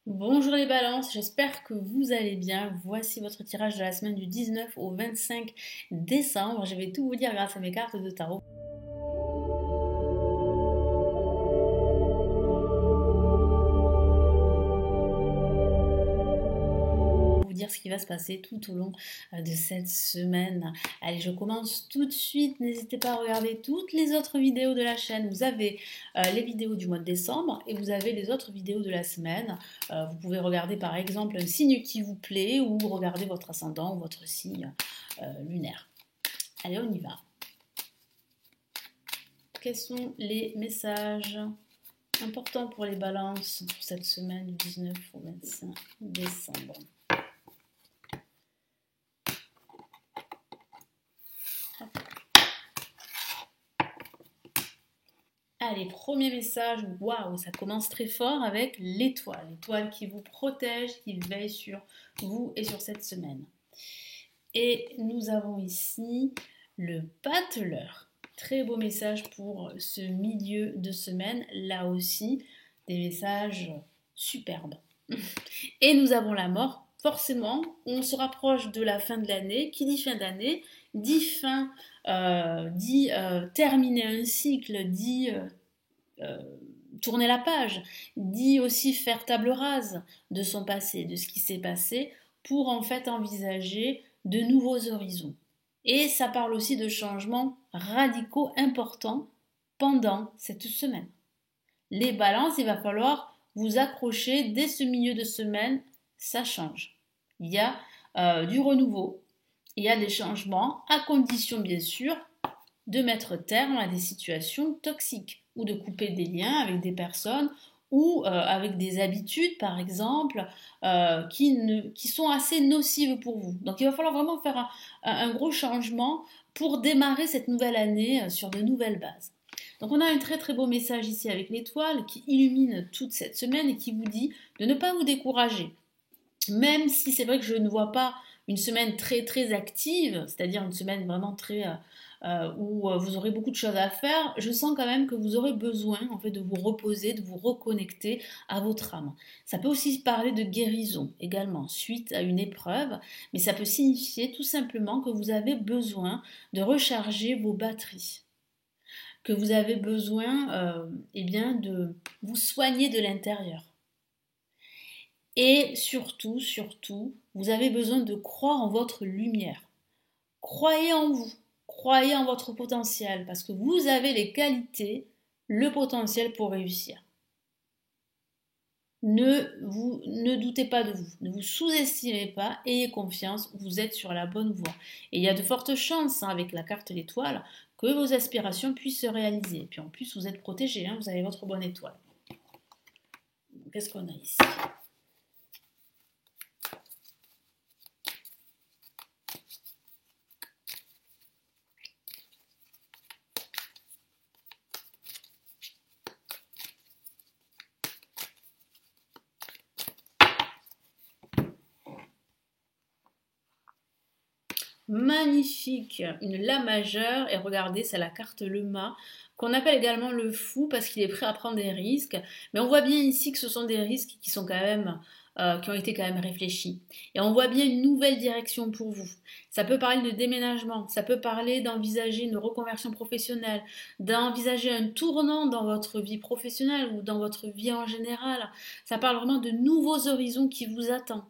Bonjour les balances, j'espère que vous allez bien. Voici votre tirage de la semaine du 19 au 25 décembre. Je vais tout vous dire grâce à mes cartes de tarot. Vous dire ce qui va se passer tout au long de cette semaine. Allez, je commence tout de suite. N'hésitez pas à regarder toutes les autres vidéos de la chaîne. Vous avez les vidéos du mois de décembre et vous avez les autres vidéos de la semaine. Vous pouvez regarder par exemple un signe qui vous plaît ou regarder votre ascendant ou votre signe lunaire. Allez, on y va. Quels sont les messages importants pour les balances pour cette semaine du 19 au 25 décembre? Allez, premier message, waouh, ça commence très fort avec l'étoile. L'étoile qui vous protège, qui veille sur vous et sur cette semaine. Et nous avons ici le battleur. Très beau message pour ce milieu de semaine. Là aussi, des messages superbes. Et nous avons la mort. Forcément, on se rapproche de la fin de l'année. Qui dit fin d'année dit fin, dit terminer un cycle, dit tourner la page, dit aussi faire table rase de son passé, de ce qui s'est passé, pour en fait envisager de nouveaux horizons. Et ça parle aussi de changements radicaux importants pendant cette semaine. Les balances, il va falloir vous accrocher dès ce milieu de semaine, ça change. Il y a du renouveau, il y a des changements, à condition bien sûr de mettre terme à des situations toxiques ou de couper des liens avec des personnes ou avec des habitudes par exemple qui sont assez nocives pour vous. Donc il va falloir vraiment faire un gros changement pour démarrer cette nouvelle année sur de nouvelles bases. Donc on a un très très beau message ici avec l'étoile qui illumine toute cette semaine et qui vous dit de ne pas vous décourager. Même si c'est vrai que je ne vois pas une semaine très très active, c'est-à-dire une semaine vraiment très où vous aurez beaucoup de choses à faire, je sens quand même que vous aurez besoin en fait de vous reposer, de vous reconnecter à votre âme. Ça peut aussi parler de guérison également suite à une épreuve, mais ça peut signifier tout simplement que vous avez besoin de recharger vos batteries, que vous avez besoin eh bien de vous soigner de l'intérieur. Et surtout, surtout, vous avez besoin de croire en votre lumière. Croyez en vous, croyez en votre potentiel, parce que vous avez les qualités, le potentiel pour réussir. Ne doutez pas de vous, ne vous sous-estimez pas, ayez confiance, vous êtes sur la bonne voie. Et il y a de fortes chances, avec la carte l'étoile, que vos aspirations puissent se réaliser. Et puis en plus, vous êtes protégé, vous avez votre bonne étoile. Qu'est-ce qu'on a ici ? Magnifique, une La majeure, et regardez, c'est la carte le mât, qu'on appelle également le fou parce qu'il est prêt à prendre des risques, mais on voit bien ici que ce sont des risques qui sont quand même, qui ont été quand même réfléchis. Et on voit bien une nouvelle direction pour vous. Ça peut parler de déménagement, ça peut parler d'envisager une reconversion professionnelle, d'envisager un tournant dans votre vie professionnelle ou dans votre vie en général. Ça parle vraiment de nouveaux horizons qui vous attendent.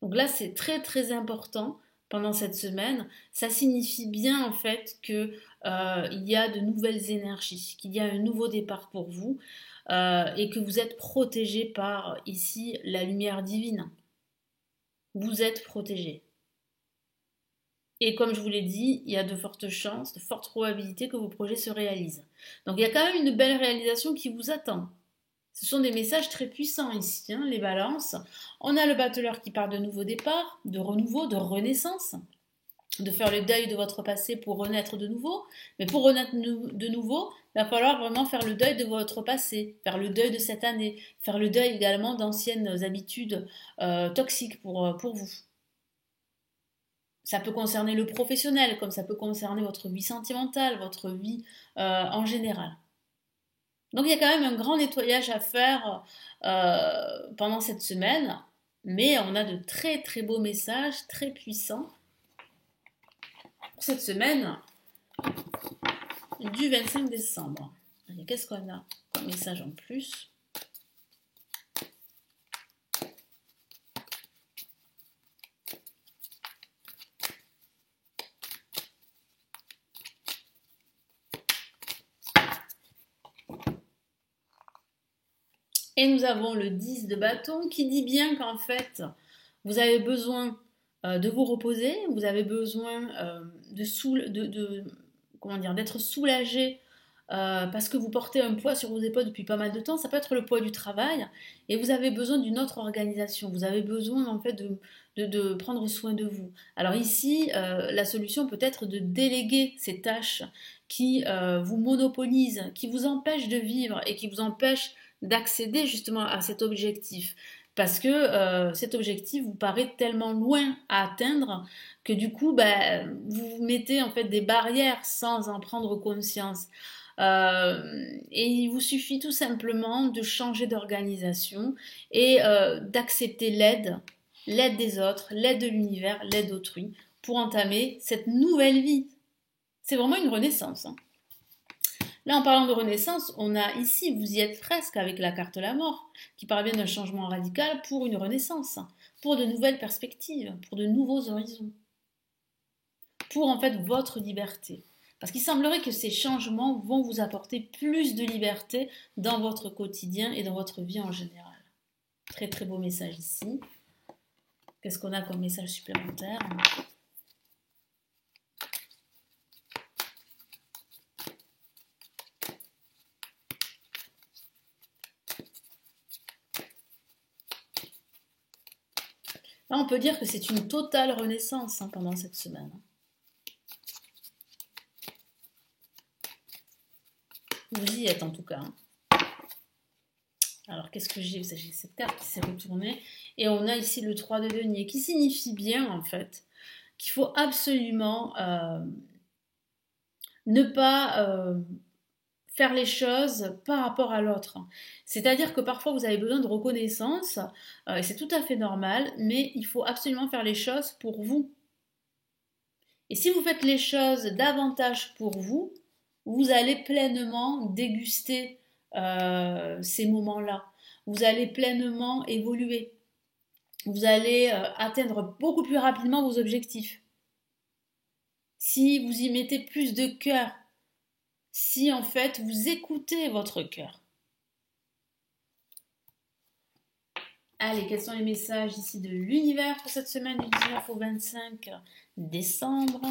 Donc là, c'est très très important pendant cette semaine. Ça signifie bien en fait que il y a de nouvelles énergies, qu'il y a un nouveau départ pour vous et que vous êtes protégé par ici la lumière divine. Vous êtes protégé. Et comme je vous l'ai dit, il y a de fortes chances, de fortes probabilités que vos projets se réalisent. Donc il y a quand même une belle réalisation qui vous attend. Ce sont des messages très puissants ici, les balances. On a le battleur qui parle de nouveau départ, de renouveau, de renaissance, de faire le deuil de votre passé pour renaître de nouveau. Mais pour renaître de nouveau, il va falloir vraiment faire le deuil de votre passé, faire le deuil de cette année, faire le deuil également d'anciennes habitudes toxiques pour vous. Ça peut concerner le professionnel, comme ça peut concerner votre vie sentimentale, votre vie en général. Donc il y a quand même un grand nettoyage à faire pendant cette semaine, mais on a de très très beaux messages, très puissants pour cette semaine du 25 décembre. Qu'est-ce qu'on a comme message en plus? Et nous avons le 10 de bâton qui dit bien qu'en fait, vous avez besoin de vous reposer, vous avez besoin comment dire, d'être soulagé parce que vous portez un poids sur vos épaules depuis pas mal de temps. Ça peut être le poids du travail et vous avez besoin d'une autre organisation. Vous avez besoin en fait de prendre soin de vous. Alors ici, la solution peut être de déléguer ces tâches qui vous monopolisent, qui vous empêchent de vivre et qui vous empêchent d'accéder justement à cet objectif. Parce que cet objectif vous paraît tellement loin à atteindre que du coup, vous vous mettez en fait des barrières sans en prendre conscience. Et il vous suffit tout simplement de changer d'organisation et d'accepter l'aide des autres, l'aide de l'univers, l'aide d'autrui, pour entamer cette nouvelle vie. C'est vraiment une renaissance. Hein. Là, en parlant de renaissance, on a ici, vous y êtes presque avec la carte la mort, qui parvient d'un changement radical pour une renaissance, pour de nouvelles perspectives, pour de nouveaux horizons, pour en fait votre liberté. Parce qu'il semblerait que ces changements vont vous apporter plus de liberté dans votre quotidien et dans votre vie en général. Très très beau message ici. Qu'est-ce qu'on a comme message supplémentaire ? Là, on peut dire que c'est une totale renaissance pendant cette semaine. Vous y êtes en tout cas. Alors, qu'est-ce que j'ai ? J'ai cette carte qui s'est retournée. Et on a ici le 3 de denier, qui signifie bien, en fait, qu'il faut absolument ne pas faire les choses par rapport à l'autre. C'est-à-dire que parfois, vous avez besoin de reconnaissance, et c'est tout à fait normal, mais il faut absolument faire les choses pour vous. Et si vous faites les choses davantage pour vous, vous allez pleinement déguster ces moments-là. Vous allez pleinement évoluer. Vous allez atteindre beaucoup plus rapidement vos objectifs. Si vous y mettez plus de cœur, si en fait vous écoutez votre cœur. Allez, quels sont les messages ici de l'univers pour cette semaine du 19 au 25 décembre?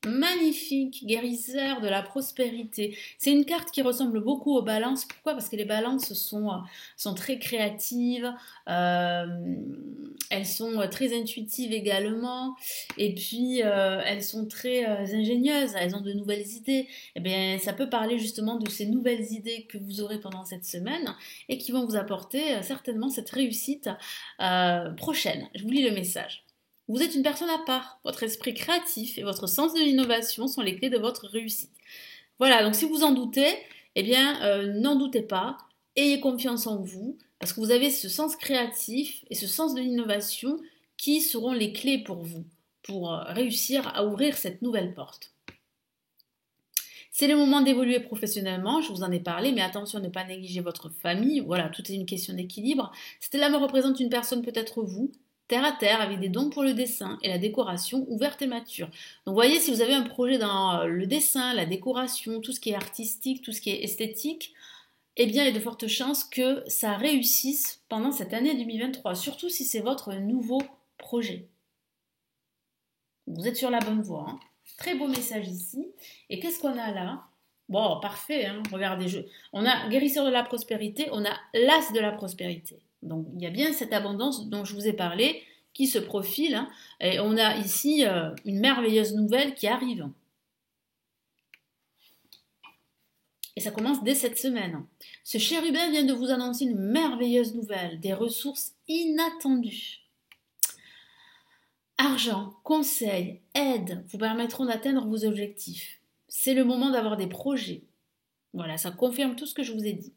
Magnifique, guérisseur de la prospérité. C'est une carte qui ressemble beaucoup aux balances. Pourquoi? Parce que les balances sont très créatives, elles sont très intuitives également, et puis elles sont très ingénieuses, elles ont de nouvelles idées. Eh bien, ça peut parler justement de ces nouvelles idées que vous aurez pendant cette semaine et qui vont vous apporter certainement cette réussite prochaine. Je vous lis le message. Vous êtes une personne à part. Votre esprit créatif et votre sens de l'innovation sont les clés de votre réussite. Voilà, donc si vous en doutez, eh bien, n'en doutez pas. Ayez confiance en vous, parce que vous avez ce sens créatif et ce sens de l'innovation qui seront les clés pour vous, pour réussir à ouvrir cette nouvelle porte. C'est le moment d'évoluer professionnellement, je vous en ai parlé, mais attention à ne pas négliger votre famille. Voilà, tout est une question d'équilibre. Cette lame représente une personne, peut-être vous, terre à terre, avec des dons pour le dessin et la décoration, ouverte et mature. Donc voyez, si vous avez un projet dans le dessin, la décoration, tout ce qui est artistique, tout ce qui est esthétique, eh bien, il y a de fortes chances que ça réussisse pendant cette année 2023, surtout si c'est votre nouveau projet. Vous êtes sur la bonne voie. Hein. Très beau message ici. Et qu'est-ce qu'on a là? Bon, parfait, hein, regardez, on a guérisseur de la prospérité, on a l'as de la prospérité. Donc, il y a bien cette abondance dont je vous ai parlé qui se profile. Hein, et on a ici une merveilleuse nouvelle qui arrive. Et ça commence dès cette semaine. Ce chérubin vient de vous annoncer une merveilleuse nouvelle, des ressources inattendues. Argent, conseils, aide vous permettront d'atteindre vos objectifs. C'est le moment d'avoir des projets. Voilà, ça confirme tout ce que je vous ai dit.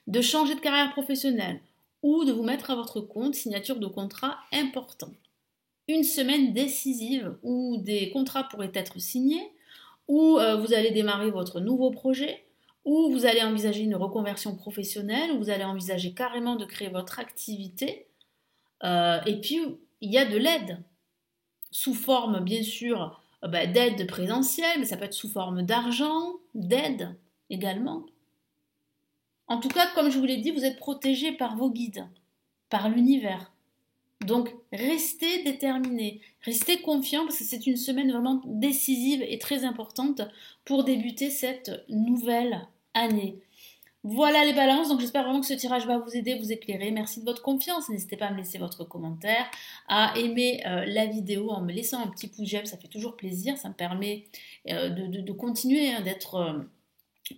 De changer de carrière professionnelle ou de vous mettre à votre compte, signature de contrats importants. Une semaine décisive où des contrats pourraient être signés, où vous allez démarrer votre nouveau projet, où vous allez envisager une reconversion professionnelle, où vous allez envisager carrément de créer votre activité. Et puis, il y a de l'aide, sous forme, bien sûr, d'aide présentielle, mais ça peut être sous forme d'argent, d'aide également. En tout cas, comme je vous l'ai dit, vous êtes protégé par vos guides, par l'univers. Donc, restez déterminés, restez confiants parce que c'est une semaine vraiment décisive et très importante pour débuter cette nouvelle année. Voilà les balances, donc j'espère vraiment que ce tirage va vous aider, vous éclairer. Merci de votre confiance, n'hésitez pas à me laisser votre commentaire, à aimer la vidéo en me laissant un petit pouce j'aime, ça fait toujours plaisir, ça me permet de continuer, hein, d'être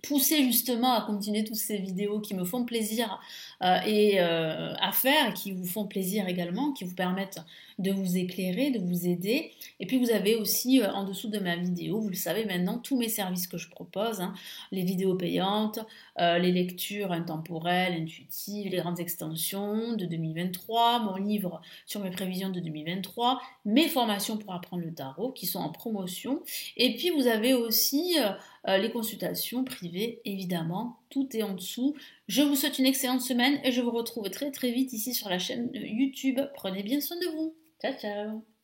poussé justement à continuer toutes ces vidéos qui me font plaisir à faire, qui vous font plaisir également, qui vous permettent de vous éclairer, de vous aider. Et puis vous avez aussi en dessous de ma vidéo, vous le savez maintenant, tous mes services que je propose, hein, les vidéos payantes, les lectures intemporelles, intuitives, les grandes extensions de 2023, mon livre sur mes prévisions de 2023, mes formations pour apprendre le tarot qui sont en promotion. Et puis vous avez aussi les consultations privées, évidemment, tout est en dessous. Je vous souhaite une excellente semaine et je vous retrouve très très vite ici sur la chaîne YouTube. Prenez bien soin de vous. Ciao ciao.